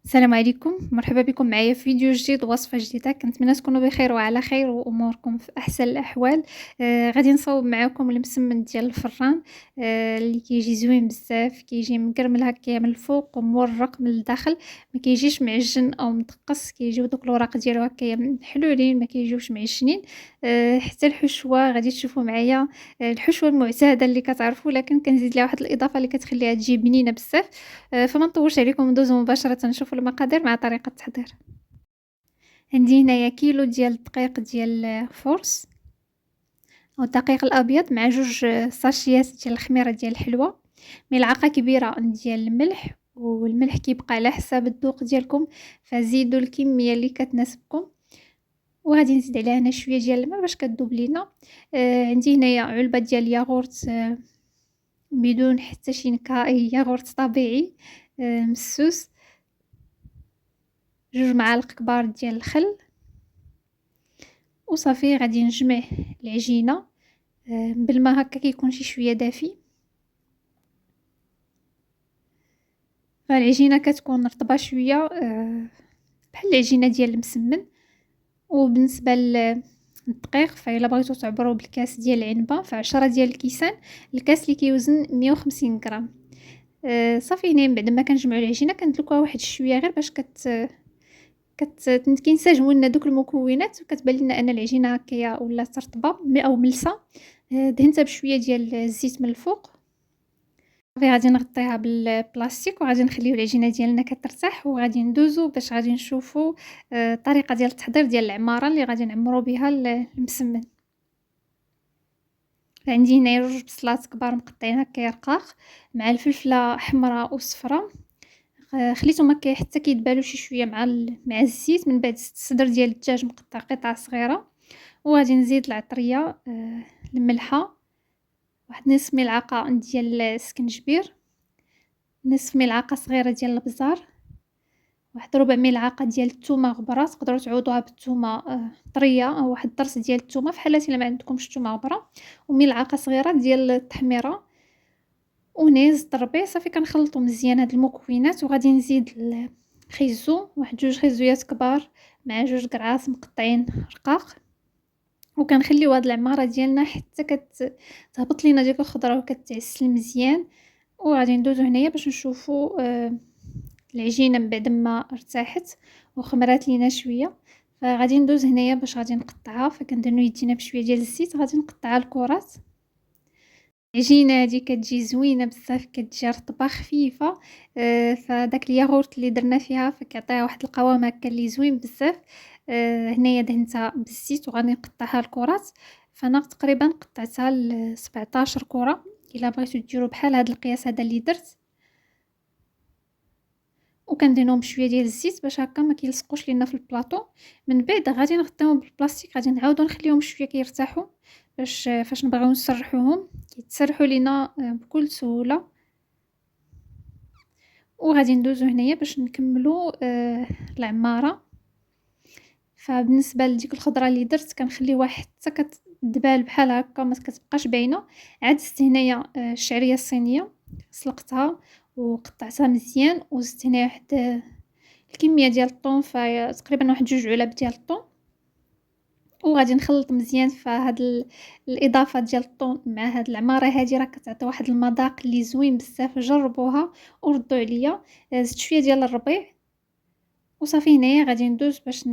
السلام عليكم، مرحبا بكم معايا في فيديو جديد ووصفة جديدة. كنتمنى تكونوا بخير وعلى خير وأموركم في أحسن الأحوال. غادي نصاوب معاكم المسمن ديال الفران، اللي كيجي زوين بزاف، كيجي مكرمل هكايا من الفوق ومورق من الداخل، ما كيجيش معجن أو مدقص، كيجيو دوك الوراق ديالو هكايا محلولين، ما كيجيوش معجنين. حتى الحشوة غادي تشوفوا معايا، الحشوة المعتادة اللي كتعرفوا، لكن كنزيد ليها واحد الإضافة اللي كتخليها تجي بنينة بزاف. فما نطولش عليكم، ندوزو مباشرة نشوفوا المقادير مع طريقة التحضير. عندي هنايا كيلو ديال الدقيق ديال فورس أو الدقيق الأبيض، مع جوج ساشيات ديال الخميرة ديال الحلوى، ملعقة كبيرة ديال الملح، والملح كيبقى على حساب الذوق ديالكم، فزيدوا الكمية اللي كتناسبكم. وغادي نزيد عليها هنا شوية ديال الماء باش كدوب لينا. عندي هنايا علبة ديال الياغورت، بدون حتى شي نكهة، ياغورت طبيعي مسوس، 2 معالق كبار ديال الخل، وصافي غادي نجمع العجينة بالماء هكا كيكون شي شوية دافي. فالعجينة كتكون رطبة شوية، بحال العجينة ديال المسمن. وبالنسبة للدقيق، فإلا بغيتو تعبرو بالكاس ديال العنبة ف10 ديال الكيسان، الكاس اللي كيوزن 150 غرام. صافي هنايا من بعد ما كنجمعو العجينة كندلكوها واحد شوية غير باش كينسجموا لنا دوك المكونات، وكتبان لنا ان العجينه هكايا ولات رطبه او ملسه. دهنتها بشويه ديال الزيت من الفوق. صافي غادي نغطيها بالبلاستيك وغادي نخليو العجينه ديالنا كترتاح، وغادي ندوزو باش غادي نشوفوا الطريقه ديال التحضير ديال العماره اللي غادي نعمرو بها المسمن. عندي هنايا 2 بصلات كبار مقطعين هكايا رقاق، مع الفلفله حمراء وصفراء. خليتهم هكا حتى كيدبالو شي شويه مع الزيت. من بعد الصدر ديال الدجاج مقطع قطع صغيره، وغادي نزيد العطريه الملحه، واحد نصف ملعقه ديال السكنجبير، نصف ملعقه صغيره ديال الابزار، واحد ربع ملعقه ديال الثومه غبره، تقدروا تعوضوها بالثومه طريه، او واحد الضرس ديال الثومه في حالات الا ما عندكمش الثومه غبره، وملعقه صغيره ديال التحميره، ونيز ضربيه. صافي كنخلطوا مزيان هاد المكونات، وغادي نزيد الخيزو، واحد 2 خيزويات كبار مع 2 قرعاص مقطعين رقاق. وكنخليو هاد العماره ديالنا حتى تهبط لينا ديك الخضره وكتعسل مزيان. وغادي ندوزو هنايا باش نشوفوا العجينه من بعد ما ارتاحت وخمرات لينا شويه. فغادي ندوز هنايا باش غادي نقطعها، فكندهنو يدينا بشويه ديال الزيت، غادي نقطعها لكرات. العجينه هادي كتجي زوينه بزاف، كتجي رطبه خفيفه. فداك الياغورت اللي درنا فيها فكيعطيها واحد القوام هكا اللي زوين بزاف. هنايا دهنتها بالزيت وغادي نقطعها لكرات. فانا تقريبا قطعتها ل 17 كره. الا بغيتو ديروا بحال هذا القياس هذا اللي درت، وكندهنوهم بشويه ديال الزيت باش هكا ما كيلصقوش لينا في البلاطو. من بعد غادي نغطيوهم بالبلاستيك، غادي نعاودو نخليهم شويه كيرتاحوا باش فاش نبغيو نسرحوهم كيتسرحوا لينا بكل سهوله. وغادي ندوزو هنايا باش نكملو العماره. فبالنسبه لديك الخضره اللي درت كنخليوها حتى كتدبال بحال هكا، ما كتبقاش باينه. عدت هنايا الشعريه الصينيه، سلقتها وقطعتها مزيان، وزدت هنايا واحد الكميه ديال الطون، تقريبا واحد 2 علب ديال الطون. وغادي نخلط مزيان. فهاد الاضافه ديال الطون مع هاد العماره هادي راه كتعطي واحد المذاق اللي زوين بزاف، جربوها وردوا عليا. زدت شويه ديال الربيع، وصافي هنايا غادي ندوز باش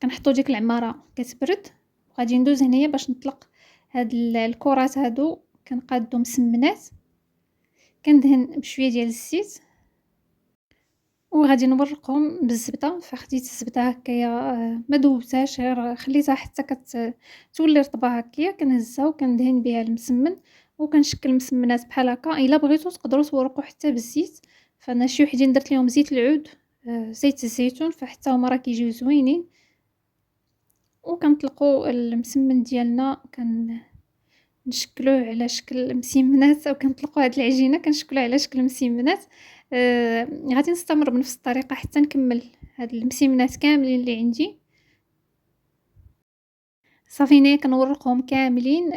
كنحطو ديك العماره كتبرد. وغادي ندوز هنايا باش نطلق هاد الكرات هادو، كنقادو مسمنات، كندهن بشويه ديال الزيت، وغادي نورقهم بالزبده. فخديت الزبده هكايا، ما دوبتهاش، غير خليتها حتى تولي رطبه هكايا، كنهزها وكندهن بها المسمن، وكنشكل مسمنات بحال هكا. الا بغيتو تقدروا تورقوا حتى بالزيت، فانا شي وحدين درت لهم زيت العود، زيت الزيتون، فحتى هما راه كيجيو زوينين. وكنطلقوا المسمن ديالنا، نشكلوه على شكل مسمنات، او كنطلقوا هاد العجينه كنشكلوها على شكل مسمنات. غادي نستمر بنفس الطريقه حتى نكمل هاد المسمنات كاملين اللي عندي. صافي هنايا كنورقهم كاملين،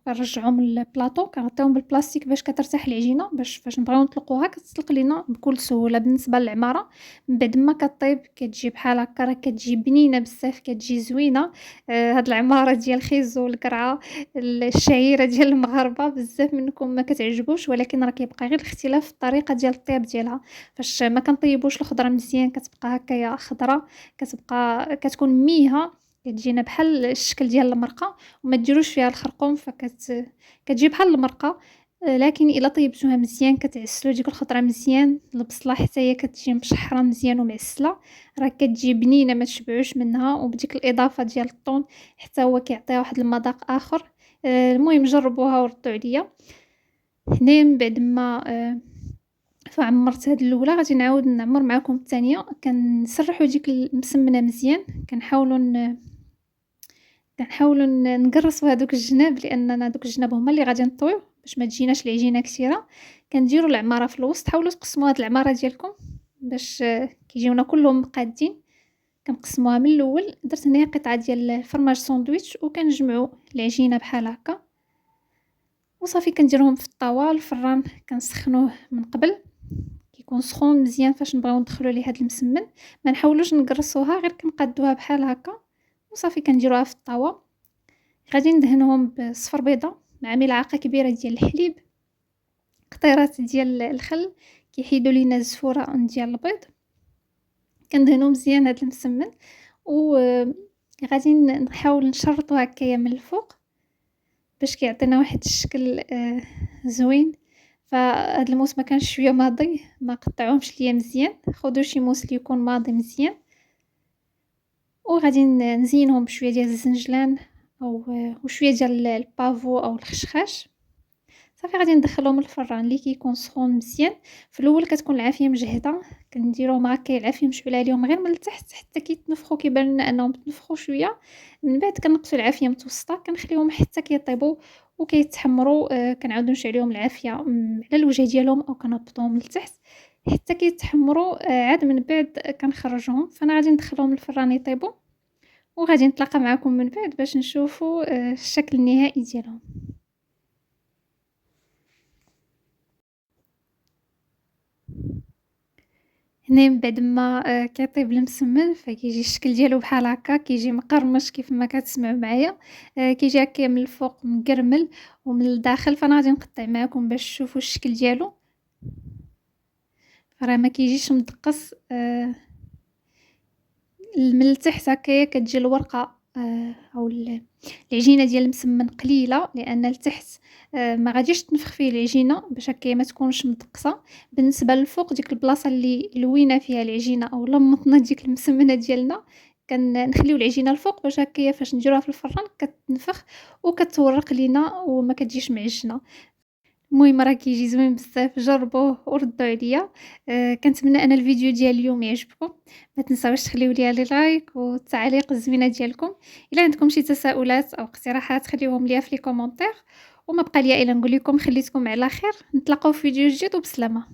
كنرجعوهم للبلاطو، كنغطيوهم بالبلاستيك باش كترتاح العجينة، باش فاش نبغيو نطلقوها كتطلق لينا بكل سهولة. بالنسبة للعمارة من بعد ما كطيب كتجي بحال هكا، راه كتجي بنينة بزاف، كتجي زوينة. هاد العمارة ديال الخيزو والقرعة الشهيرة ديال المغاربة بزاف منكم ما كتعجبوش، ولكن راه كيبقى غير الاختلاف في الطريقة ديال الطياب ديالها. فاش ما كنطيبوش الخضرة مزيان كتبقى هكايا خضرة، كتكون ميهة، كتجينا بحال الشكل ديال المرقة، وما ديروش فيها الخرقوم كتجي بحال المرقة. لكن إلا طيبتوها مزيان كتعسلو ديك الخضرة مزيان، البصلة حتى هي كتجي مشحرة مزيان ومعسلة، راه كتجي بنينة ما تشبعوش منها، وبديك الإضافة ديال الطون حتى هو كيعطيها واحد المذاق آخر. المهم جربوها وردوا عليا. هنايا من بعد ما فعمرت هاد الأولى غادي نعاود نعمر معاكم الثانية. كنسرحوا ديك المسمنة مزيان، كنحاولوا نقرصوا هادوك الجناب، لاننا هادوك الجناب هما اللي غادي نطويو باش ما تجيناش العجينه كثيره. كنديروا العماره في الوسط، حاولوا تقسموا هاد العماره ديالكم باش كيجيونا كلهم مقادين. كنقسموها من الاول. درت هنايا قطعه ديال الفرماج ساندويتش وكنجمعوا العجينه بحال هكا وصافي. كنديرهم في الطاوه الفران كنسخنوه من قبل، كيكون سخون مزيان فاش نبغيو ندخلوا ليه هاد المسمن. ما نحاولوش نقرصوها، غير كنقادوها بحال هكا وصافي. كنديروها في الطاوه، غادي ندهنهم بصفر بيضة مع ملعقة كبيرة ديال الحليب، قطيرات ديال الخل كيحيدوا لينا الزفورة ديال البيض. كندهنو مزيان هاد المسمن، و غادي نحاول نشرطو هكايا من الفوق باش كيعطينا واحد الشكل زوين. فهاد الموس ما كانش شويه ماضي، ما قطعوهمش ليا مزيان. خذوا شي موس اللي يكون ماضي مزيان، وغادي نزينهم بشويه ديال الزنجلان او وشويه ديال البافو او الخشخاش. صافي غادي ندخلهم الفران اللي كيكون سخون مزيان. في الاول كتكون العافيه مجهده، كنديروهم هكا العافيه مشعوله عليهم غير من التحت حتى كيتنفخوا، كيبان لنا انهم تنفخوا شويه. من بعد كنقصوا العافيه متوسطه، كنخليهم حتى كيطيبوا وكيتحمروا. كنعاودو نشعلوهم العافيه على الوجه ديالهم او كنهبطوهم لتحت حتى كيتحمروا. عاد من بعد كنخرجهم. فانا غادي ندخلهم الفران يطيبوا، وغادي نتلاقى معكم من بعد باش نشوفوا الشكل النهائي ديالهم. هنا من بعد ما كيطيب المسمن فكيجي الشكل ديالو بحال هكا، كيجي مقرمش كيف ما كتسمعوا معايا. كيجي هكا من الفوق مقرمل ومن الداخل. فانا غادي نقطع معكم باش تشوفوا الشكل ديالو. راه ما كيجيش مدقص. من التحت هكايا كتجي الورقه او العجينه ديال المسمن قليله، لان التحت ما غاديش تنفخ فيه العجينه باش هكايا ما تكونش مدقصه. بالنسبه للفوق ديك البلاصه اللي لوينا فيها العجينه او لمطنا ديك المسمنه ديالنا، كنخليو العجينه الفوق باش هكايا فاش نديروها في الفران كتنفخ وكتورق لينا وما كتجيش معجنه. المهم راه كيجي زوين بزاف، جربوه وردوا عليا. كنتمنى ان الفيديو ديال اليوم يعجبكم. ما تنساوش تخليو لي لايك والتعليق الزوينه ديالكم. الا عندكم شي تساؤلات او اقتراحات خليوهم لي في لي كومونتير. وما بقى ليا الا نقول لكم خليتكم على خير. نتلاقاو في فيديو جديد وبسلامه.